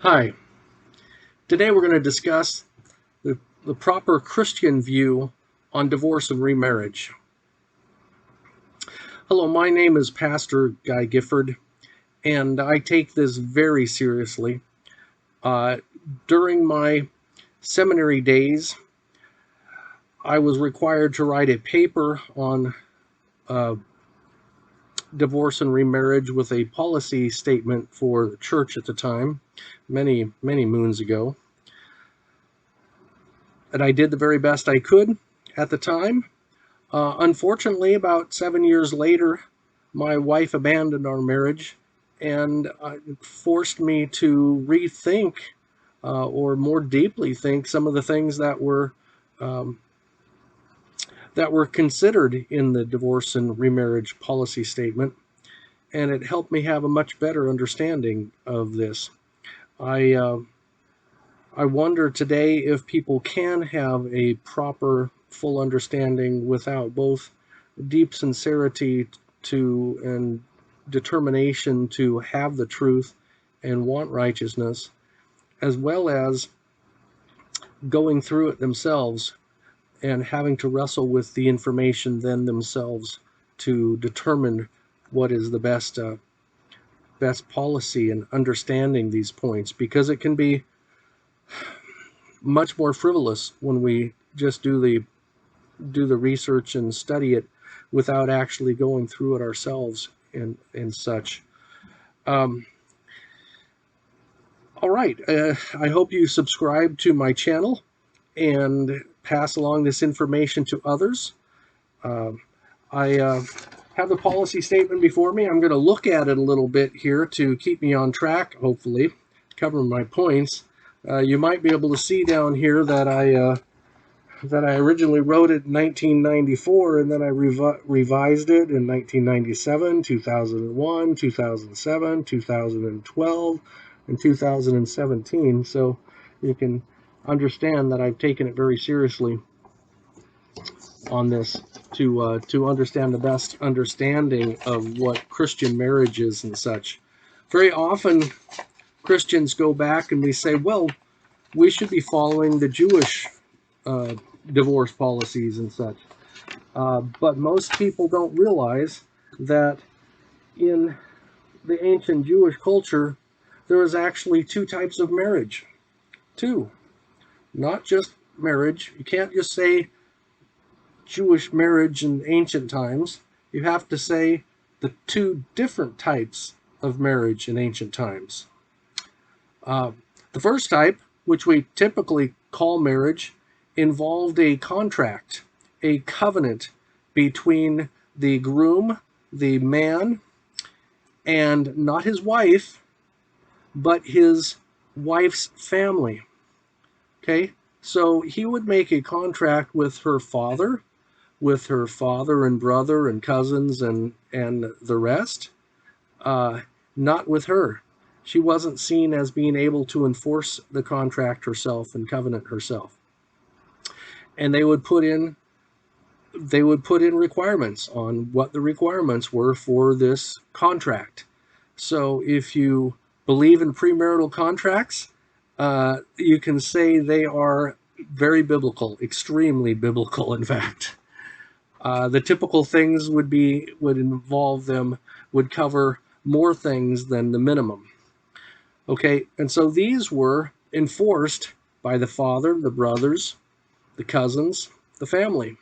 Hi, today we're going to discuss the proper Christian view on divorce and remarriage. Hello, my name is Pastor Guy Gifford, and I take this very seriously. Uh, During my seminary days, I was required to write a paper on uh, divorce and remarriage with a policy statement for the church at the time, many moons ago. And I did the very best I could at the time. Unfortunately, about 7 years later, my wife abandoned our marriage and forced me to rethink or more deeply think some of the things um, that were considered in the divorce and remarriage policy statement, and it helped me have a much better understanding of this. I I wonder today if people can have a proper, full understanding without both deep sincerity to and determination to have the truth and want righteousness, as well as going through it themselves and having to wrestle with the information then themselves to determine what is the best policy in understanding these points, because it can be much more frivolous when we just do the research and study it without actually going through it ourselves and such. Um, all right. I hope you subscribe to my channel and pass along this information to others. Um, I have the policy statement before me. I'm going to look at it a little bit here to keep me on track, hopefully, cover my points. You might be able to see down here that I originally wrote it in 1994, and then I revised it in 1997, 2001, 2007, 2012, and 2017. So you can understand that I've taken it very seriously on this to understand the best understanding of what Christian marriage is and such. Very often, Christians go back and we say, well, we should be following the Jewish uh, divorce policies and such. But most people don't realize that in the ancient Jewish culture, there was actually two types of marriage. Two, not just marriage. You can't just say Jewish marriage in ancient times. You have to say the two different types of marriage in ancient times. Uh, the first type, which we typically call marriage, involved a contract, a covenant between the groom, the man, and not his wife, but his wife's family. Okay? So he would make a contract with her father and brother and cousins and the rest, uh, not with her. She wasn't seen as being able to enforce the contract herself and covenant herself. And they would put in requirements on what the requirements were for this contract. So if you believe in premarital contracts, you can say they are very biblical, extremely biblical, in fact. The typical things would involve them, would cover more things than the minimum. Okay, and so these were enforced by the father, the brothers, the cousins, the family.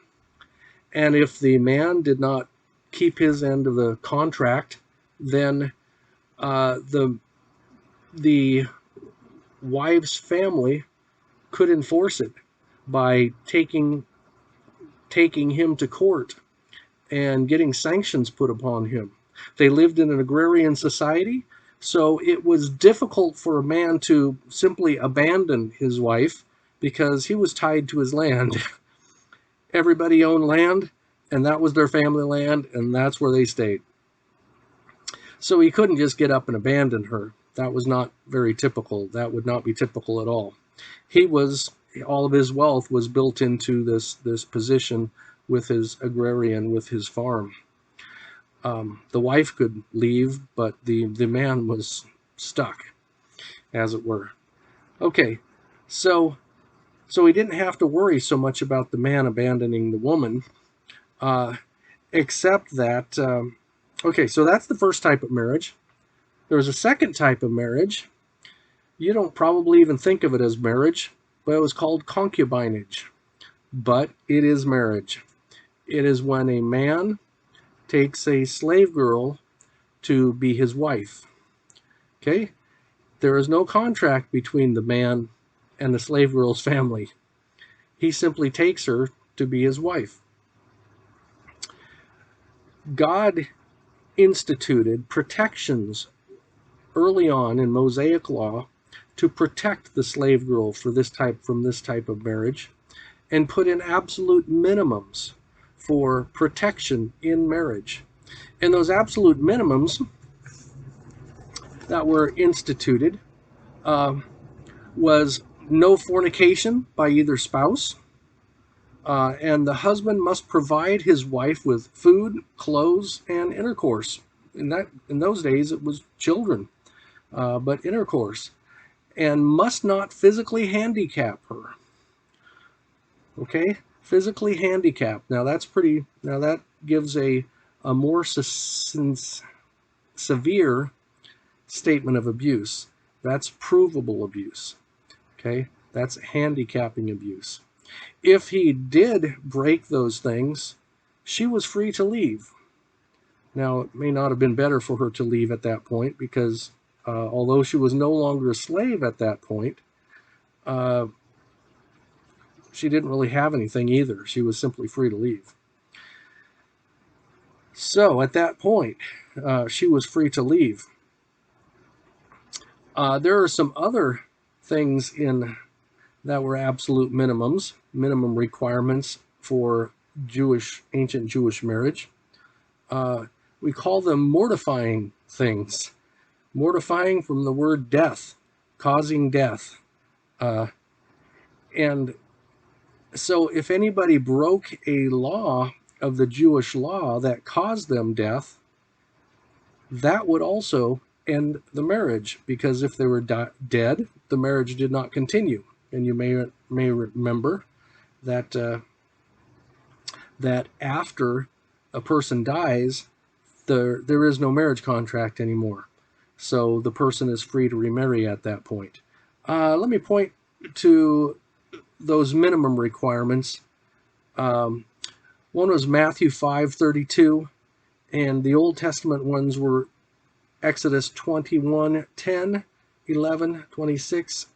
And if the man did not keep his end of the contract, then the wife's family could enforce it by taking him to court and getting sanctions put upon him. They lived in an agrarian society, so it was difficult for a man to simply abandon his wife because he was tied to his land. Everybody owned land, and that was their family land, and that's where they stayed. So he couldn't just get up and abandon her. That was not very typical. That would not be typical at all. All of his wealth was built into this position with his agrarian, with his farm. The wife could leave, but the man was stuck. as it were. Okay, so he didn't have to worry so much about the man abandoning the woman, except that. Okay, so that's the first type of marriage. There's a second type of marriage. You don't probably even think of it as marriage, but it was called concubinage. But it is marriage. It is when a man takes a slave girl to be his wife. Okay? There is no contract between the man and the slave girl's family. He simply takes her to be his wife. God instituted protections early on in Mosaic law to protect the slave girl from this type of marriage, and put in absolute minimums for protection in marriage. And those absolute minimums that were instituted was no fornication by either spouse, and the husband must provide his wife with food, clothes, and intercourse. In those days, it was children, but intercourse, and must not physically handicap her. Okay, physically handicapped. Now that gives a more severe statement of abuse. That's provable abuse. Okay, that's handicapping abuse. If he did break those things, she was free to leave. Now, it may not have been better for her to leave at that point, because although she was no longer a slave at that point, she didn't really have anything either. She was simply free to leave. So at that point, she was free to leave. There are some other things that were absolute minimum requirements for ancient Jewish marriage. We call them mortifying things. Mortifying from the word death, causing death. And so if anybody broke a law of the Jewish law that caused them death, that would also end the marriage, because if they were dead, the marriage did not continue. And you may remember that that after a person dies, there is no marriage contract anymore. So the person is free to remarry at that point. Let me point to those minimum requirements. One was Matthew 5:32, and the Old Testament ones were Exodus 21:10, 11, 26,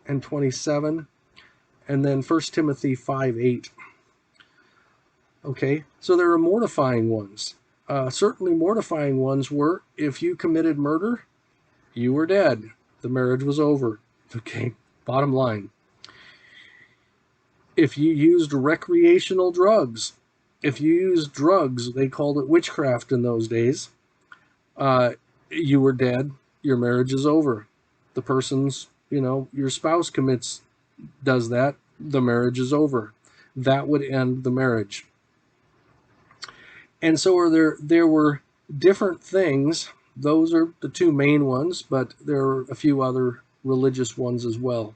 and 27, and then 1 Timothy 5:8. Okay, so there are mortifying ones. Certainly mortifying ones were, if you committed murder, you were dead. The marriage was over. Okay, bottom line. If you used recreational drugs, they called it witchcraft in those days, you were dead. Your marriage is over. The person's, your spouse does that, the marriage is over. That would end the marriage. And so there were different things. Those are the two main ones, but there are a few other religious ones as well.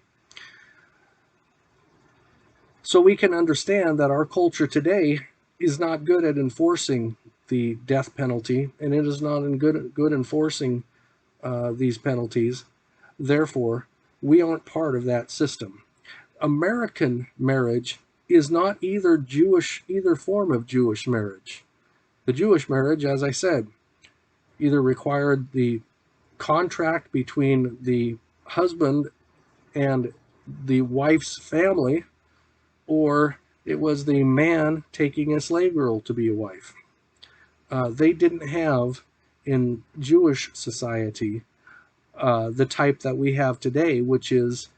So we can understand that our culture today is not good at enforcing the death penalty, and it is not good enforcing these penalties. Therefore, we aren't part of that system. American marriage is not either form of Jewish marriage. The Jewish marriage, as I said, either required the contract between the husband and the wife's family, or it was the man taking a slave girl to be a wife. They didn't have, in Jewish society, the type that we have today, which is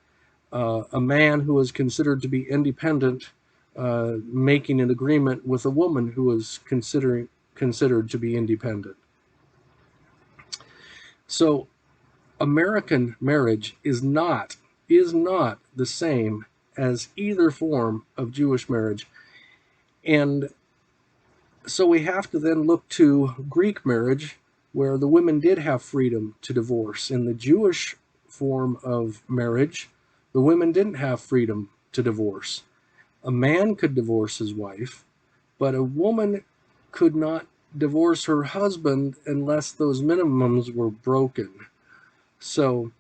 a man who is considered to be independent making an agreement with a woman who is considered to be independent. So American marriage is not the same as either form of Jewish marriage. And so we have to then look to Greek marriage, where the women did have freedom to divorce. In the Jewish form of marriage, the women didn't have freedom to divorce. A man could divorce his wife, but a woman could not divorce her husband unless those minimums were broken. So,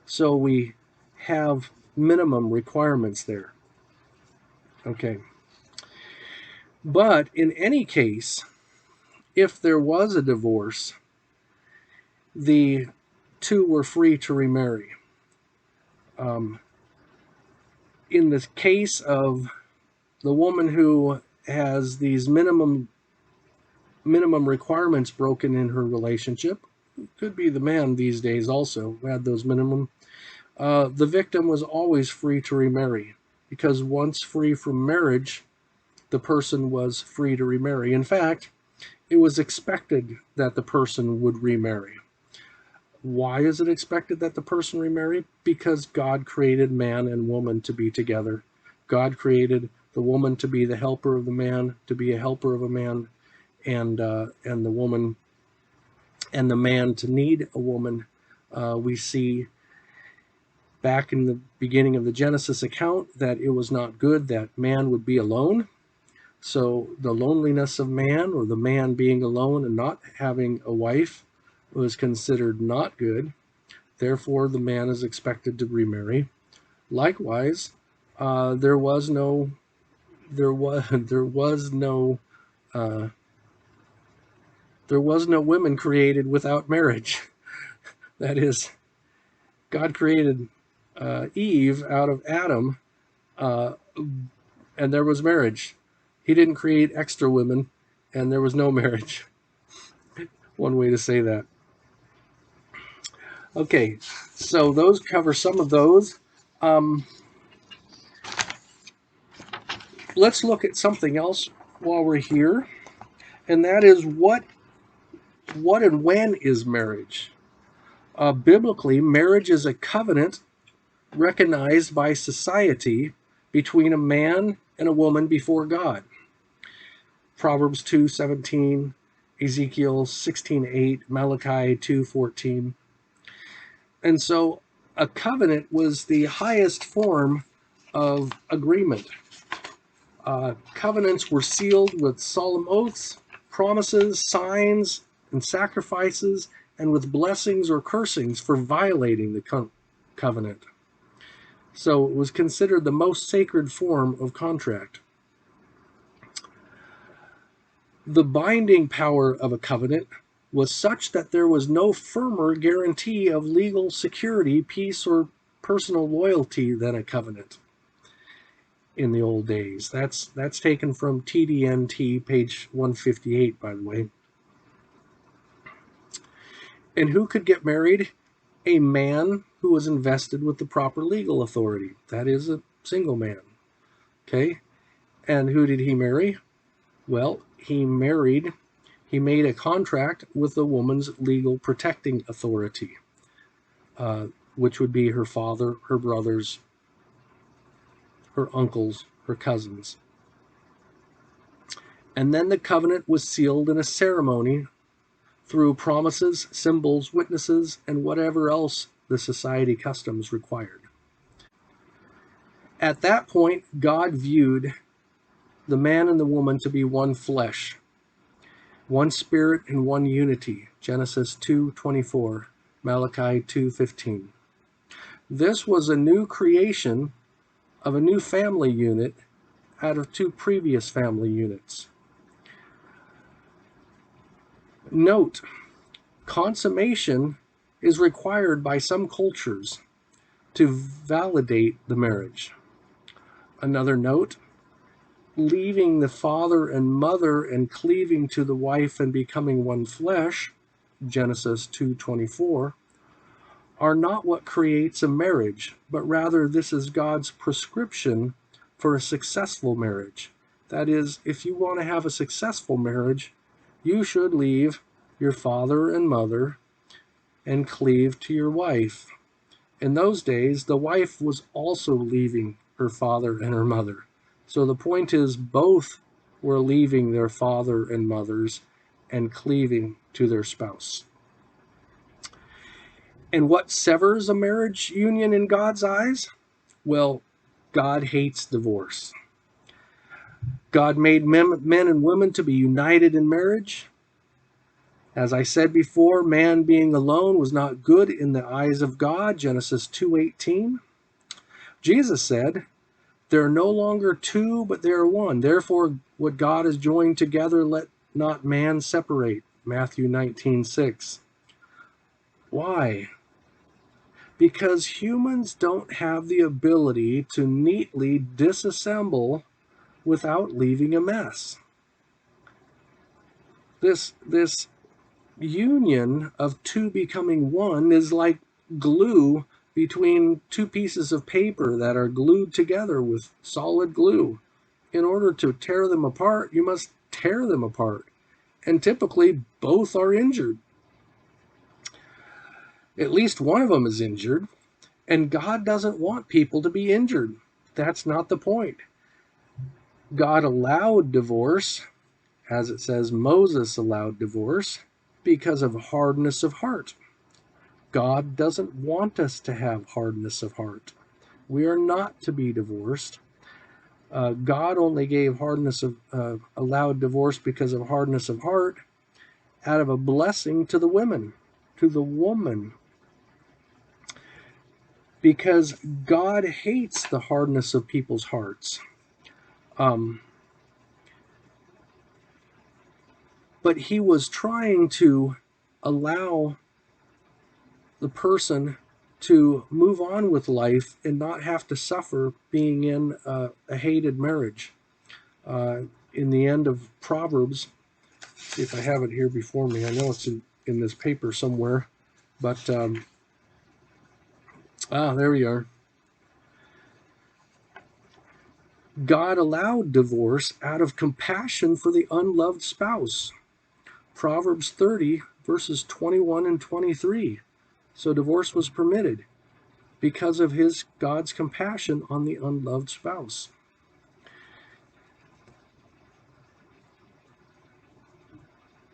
so we have minimum requirements there. Okay. But in any case, if there was a divorce, the two were free to remarry. In the case of the woman who has these minimum requirements broken in her relationship, could be the man these days also who had those minimum, the victim was always free to remarry, because once free from marriage, the person was free to remarry. In fact, it was expected that the person would remarry. Why is it expected that the person remarry? Because God created man and woman to be together. God created the woman to be the helper of the man, to be a helper of a man, and the woman and the man to need a woman. We see back in the beginning of the Genesis account that it was not good that man would be alone. So the loneliness of man, or the man being alone and not having a wife, was considered not good. Therefore, the man is expected to remarry. Likewise, there was no women created without marriage. That is, God created Eve out of Adam, and there was marriage. He didn't create extra women, and there was no marriage. One way to say that. Okay, so those cover some of those. Let's look at something else while we're here, and that is what and when is marriage? Biblically, marriage is a covenant recognized by society between a man and a woman before God. Proverbs 2:17, Ezekiel 16:8, Malachi 2:14. And so a covenant was the highest form of agreement. Covenants were sealed with solemn oaths, promises, signs, and sacrifices, and with blessings or cursings for violating the covenant. So it was considered the most sacred form of contract. The binding power of a covenant was such that there was no firmer guarantee of legal security, peace, or personal loyalty than a covenant in the old days. That's taken from TDNT, page 158, by the way. And who could get married? A man who was invested with the proper legal authority. That is, a single man. Okay? And who did he marry? Well, he made a contract with the woman's legal protecting authority, which would be her father, her brothers, her uncles, her cousins. And then the covenant was sealed in a ceremony through promises, symbols, witnesses, and whatever else the society customs required. At that point, God viewed the man and the woman to be one flesh, one spirit and one unity. Genesis 2:24, Malachi 2:15. This was a new creation of a new family unit out of two previous family units. Note, consummation is required by some cultures to validate the marriage. Another note, leaving the father and mother and cleaving to the wife and becoming one flesh, Genesis 2:24, are not what creates a marriage, but rather this is God's prescription for a successful marriage. That is, if you want to have a successful marriage, you should leave your father and mother and cleave to your wife. In those days, the wife was also leaving her father and her mother. So the point is, both were leaving their father and mothers and cleaving to their spouse. And what severs a marriage union in God's eyes? Well, God hates divorce. God made men and women to be united in marriage. As I said before, man being alone was not good in the eyes of God, Genesis 2:18. Jesus said, "There are no longer two, but there are one. Therefore, what God has joined together, let not man separate," Matthew 19:6. Why? Because humans don't have the ability to neatly disassemble without leaving a mess. This union of two becoming one is like glue between two pieces of paper that are glued together with solid glue. In order to tear them apart, you must tear them apart. And typically, both are injured. At least one of them is injured. And God doesn't want people to be injured. That's not the point. God allowed divorce, as it says Moses allowed divorce, because of hardness of heart. God doesn't want us to have hardness of heart. We are not to be divorced. God only gave allowed divorce because of hardness of heart out of a blessing to the women, to the woman. Because God hates the hardness of people's hearts. But he was trying to allow the person to move on with life and not have to suffer being in a hated marriage. In the end of Proverbs, if I have it here before me, I know it's in this paper somewhere, but there we are. God allowed divorce out of compassion for the unloved spouse. Proverbs 30, verses 21 and 23. So divorce was permitted because of God's compassion on the unloved spouse.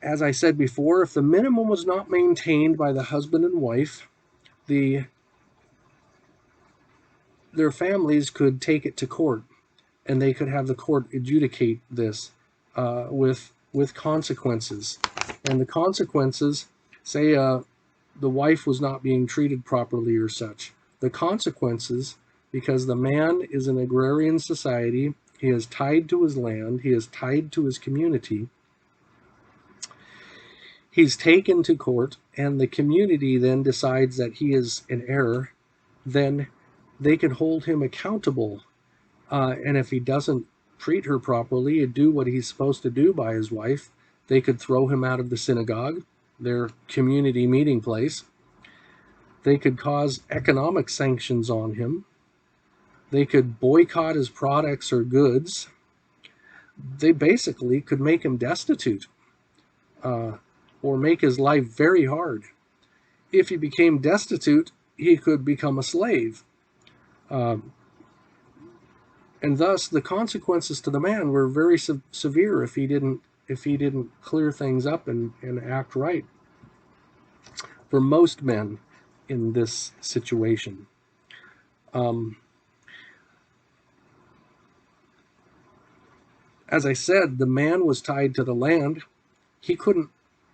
As I said before, if the minimum was not maintained by the husband and wife, their families could take it to court, and they could have the court adjudicate this with consequences. And the consequences, say the wife was not being treated properly or such. The consequences, because the man is an agrarian society, he is tied to his land, he is tied to his community, he's taken to court, and the community then decides that he is in error, then they can hold him accountable. And if he doesn't treat her properly and do what he's supposed to do by his wife, they could throw him out of the synagogue, their community meeting place. They could cause economic sanctions on him. They could boycott his products or goods. They basically could make him destitute or make his life very hard. If he became destitute, he could become a slave. And thus the consequences to the man were very severe if he didn't clear things up and act right. For most men in this situation. As I said, the man was tied to the land. He couldn't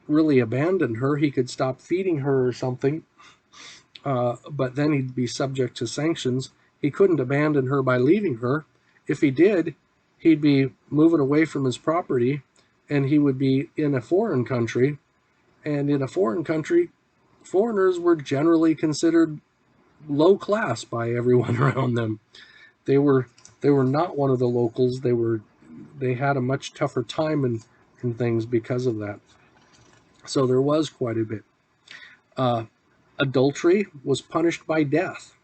really abandon her. He could stop feeding her or something, but then he'd be subject to sanctions. He couldn't abandon her by leaving her. If he did, he'd be moving away from his property, and he would be in a foreign country. And in a foreign country, foreigners were generally considered low class by everyone around them. They were not one of the locals. They had a much tougher time in things because of that. So there was quite a bit. Adultery was punished by death.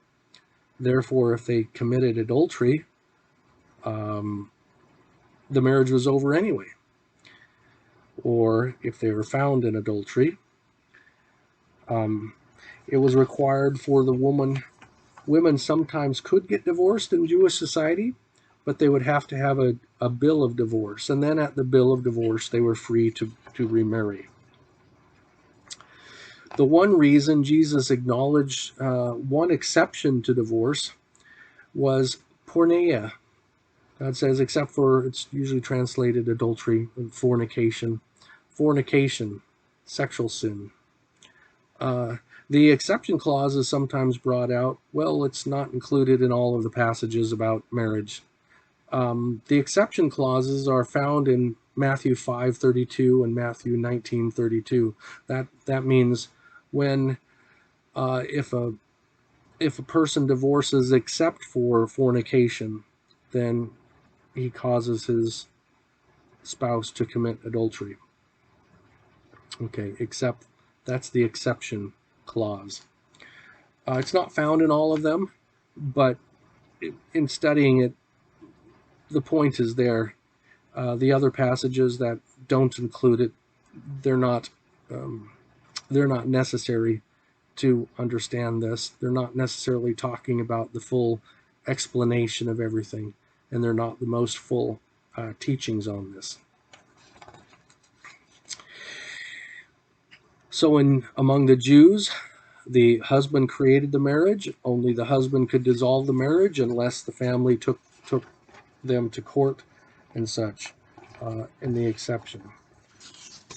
Therefore, if they committed adultery, the marriage was over anyway. Or if they were found in adultery, it was required for the woman. Women sometimes could get divorced in Jewish society, but they would have to have a bill of divorce. And then at the bill of divorce, they were free to remarry. The one reason Jesus acknowledged one exception to divorce was porneia. God says, except for, it's usually translated adultery and fornication. Fornication, sexual sin. The exception clause is sometimes brought out. Well, it's not included in all of the passages about marriage. The exception clauses are found in Matthew 5:32 and Matthew 19:32. That means when if a person divorces except for fornication, then he causes his spouse to commit adultery. Okay, except that's the exception clause. It's not found in all of them, but in studying it, the point is there. The other passages that don't include it, they're not necessary to understand this. They're not necessarily talking about the full explanation of everything, and they're not the most full teachings on this. So among the Jews, the husband created the marriage. Only the husband could dissolve the marriage unless the family took them to court and such, in the exception.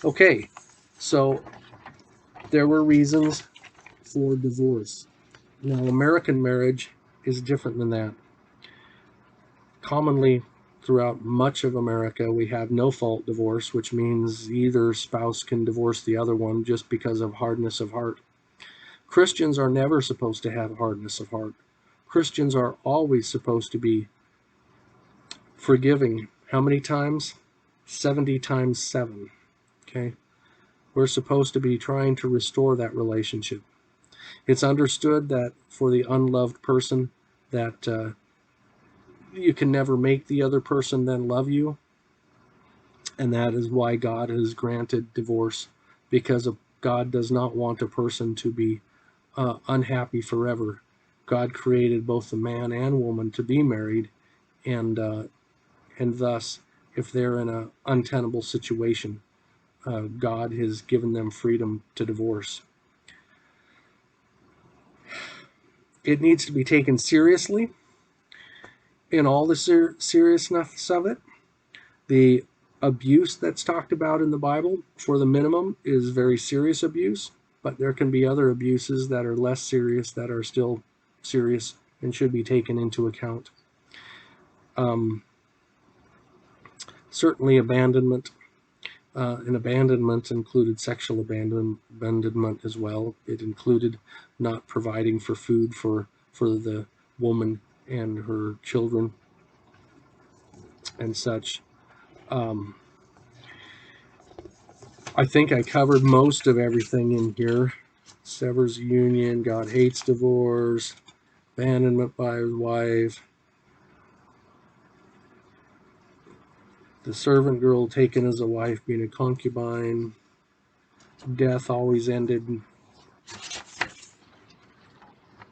Okay, so there were reasons for divorce. Now, American marriage is different than that. Commonly, throughout much of America, we have no-fault divorce, which means either spouse can divorce the other one just because of hardness of heart. Christians are never supposed to have hardness of heart. Christians are always supposed to be forgiving. How many times? 70 times 7. Okay? We're supposed to be trying to restore that relationship. It's understood that for the unloved person that you can never make the other person then love you. And that is why God has granted divorce, because God does not want a person to be unhappy forever. God created both the man and woman to be married, and thus, if they're in an untenable situation, God has given them freedom to divorce. It needs to be taken seriously in all the seriousness of it. The abuse that's talked about in the Bible for the minimum is very serious abuse, but there can be other abuses that are less serious that are still serious and should be taken into account. Certainly abandonment. And abandonment included sexual abandonment as well. It included not providing for food for the woman and her children and such. I think I covered most of everything in here. Severs union, God hates divorce, abandonment by his wife, the servant girl taken as a wife being a concubine, death always ended.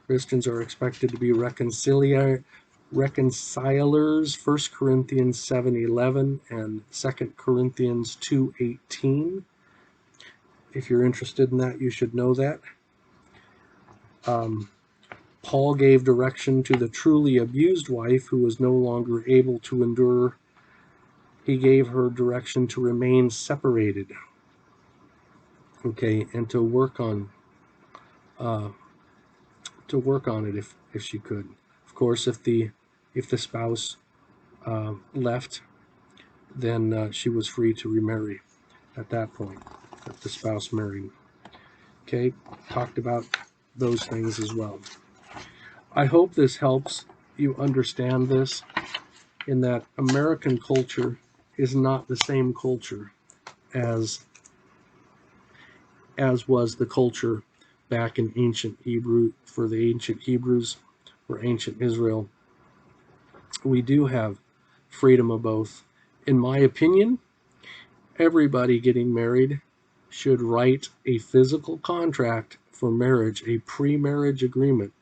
Christians are expected to be reconcilers, 1 Corinthians 7:11 and 2 Corinthians 2:18. If you're interested in that, you should know that. Paul gave direction to the truly abused wife who was no longer able to endure. He gave her direction to remain separated, okay, and to work on it if she could. Of course, if the spouse left, then she was free to remarry at that point, if the spouse married. Okay, talked about those things as well. I hope this helps you understand this, in that American culture is not the same culture as was the culture back in ancient Hebrew, for the ancient Hebrews or ancient Israel. We do have freedom of both. In my opinion, everybody getting married should write a physical contract for marriage, a pre-marriage agreement,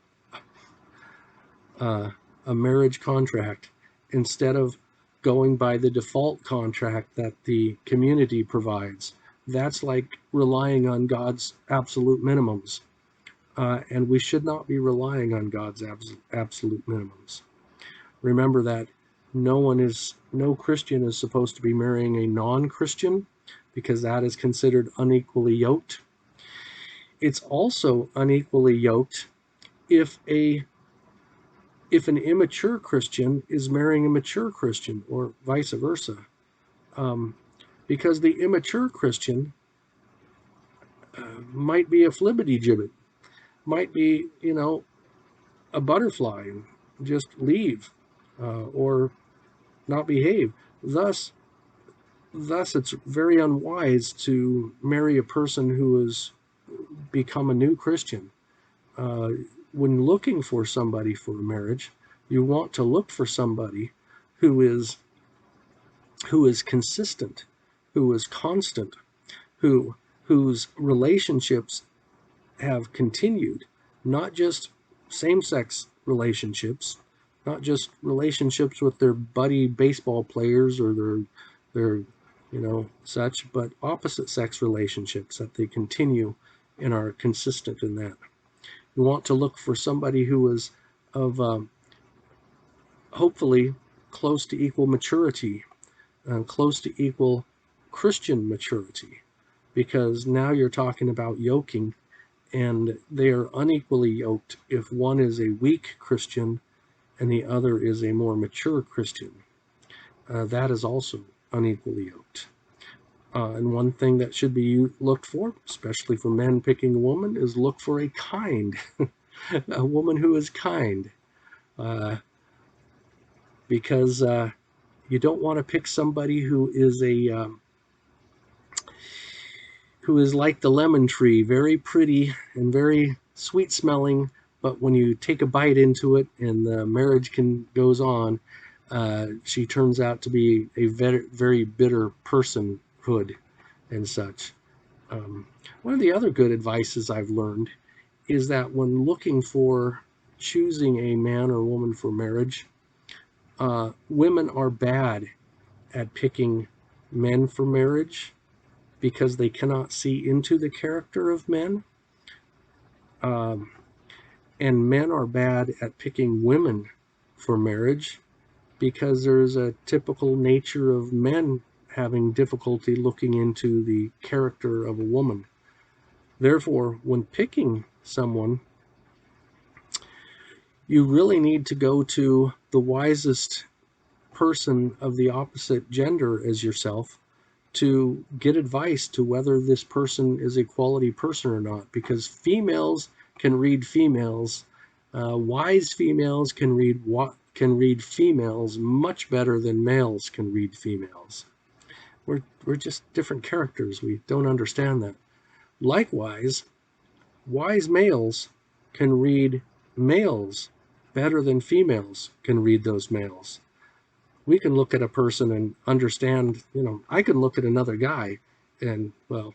a marriage contract, instead of going by the default contract that the community provides. That's like relying on God's absolute minimums. And we should not be relying on God's absolute minimums. Remember that no Christian is supposed to be marrying a non-Christian, because that is considered unequally yoked. It's also unequally yoked if an immature Christian is marrying a mature Christian, or vice versa. Because the immature Christian might be a flibbity-gibbet, might be, a butterfly and just leave, or not behave. Thus, it's very unwise to marry a person who has become a new Christian. When looking for somebody for a marriage, you want to look for somebody who is consistent, who is constant, whose relationships have continued, not just same-sex relationships, not just relationships with their buddy baseball players or their such, but opposite sex relationships, that they continue and are consistent in that. You want to look for somebody who is of hopefully close to equal maturity, close to equal Christian maturity, because now you're talking about yoking, and they are unequally yoked if one is a weak Christian and the other is a more mature Christian. That is also unequally yoked. And one thing that should be looked for, especially for men picking a woman, is look for a kind, a woman who is kind. Because you don't want to pick somebody who is like the lemon tree, very pretty and very sweet smelling, but when you take a bite into it and the marriage goes on, she turns out to be a very, very bitter personhood and such. One of the other good advices I've learned is that when looking for choosing a man or woman for marriage, women are bad at picking men for marriage because they cannot see into the character of men. And men are bad at picking women for marriage because there's a typical nature of men having difficulty looking into the character of a woman. Therefore, when picking someone, you really need to go to the wisest person of the opposite gender as yourself to get advice to whether this person is a quality person or not, because females can read females. Wise females can read females much better than males can read females. We're just different characters. We don't understand that. Likewise, wise males can read males better than females can read those males. We can look at a person and understand, I can look at another guy and, well,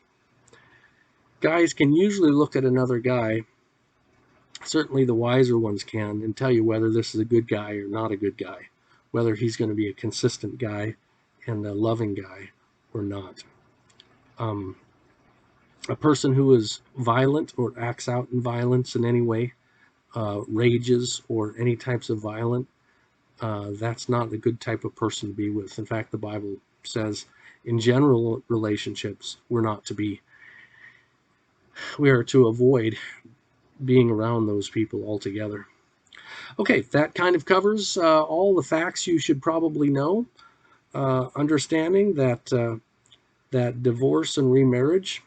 guys can usually look at another guy, certainly the wiser ones can, and tell you whether this is a good guy or not a good guy, whether he's going to be a consistent guy and a loving guy or not. A person who is violent or acts out in violence in any way, rages or any types of violence, that's not a good type of person to be with. In fact, the Bible says in general relationships, we are to avoid being around those people altogether. Okay, that kind of covers all the facts you should probably know. Understanding that divorce and remarriage,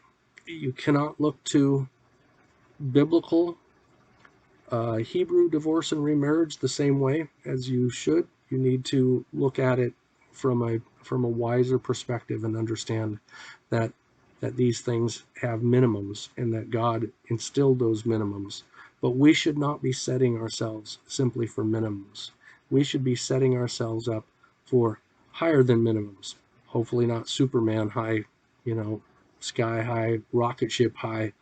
you cannot look to biblical Hebrew divorce and remarriage the same way as you should. You need to look at it from a wiser perspective and understand that these things have minimums and that God instilled those minimums. But we should not be setting ourselves simply for minimums. We should be setting ourselves up for higher than minimums. Hopefully not Superman high, sky high, rocket ship high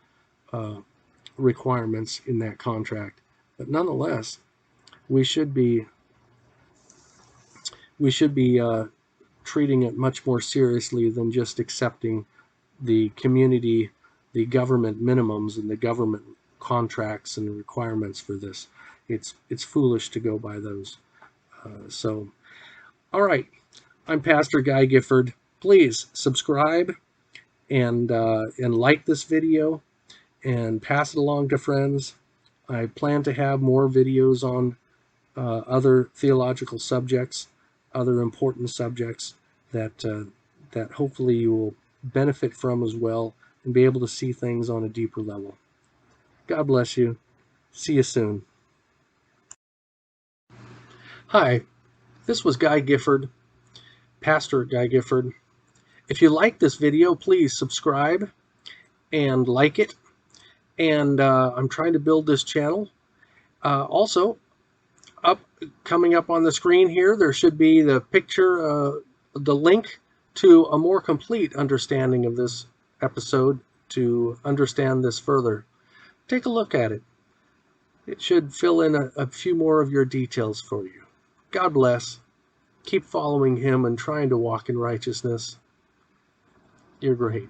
requirements in that contract. But nonetheless, we should be treating it much more seriously than just accepting the community, the government minimums and the government contracts and requirements for this. It's foolish to go by those. So, all right, I'm Pastor Guy Gifford. Please subscribe and like this video and pass it along to friends. I plan to have more videos on other theological subjects, other important subjects that that hopefully you will benefit from as well and be able to see things on a deeper level. God bless you. See you soon. Hi, this was Guy Gifford, Pastor Guy Gifford. If you like this video, please subscribe and like it. And I'm trying to build this channel. Also, coming up on the screen here, there should be the picture, the link to a more complete understanding of this episode to understand this further. Take a look at it. It should fill in a few more of your details for you. God bless. Keep following him and trying to walk in righteousness. You're great.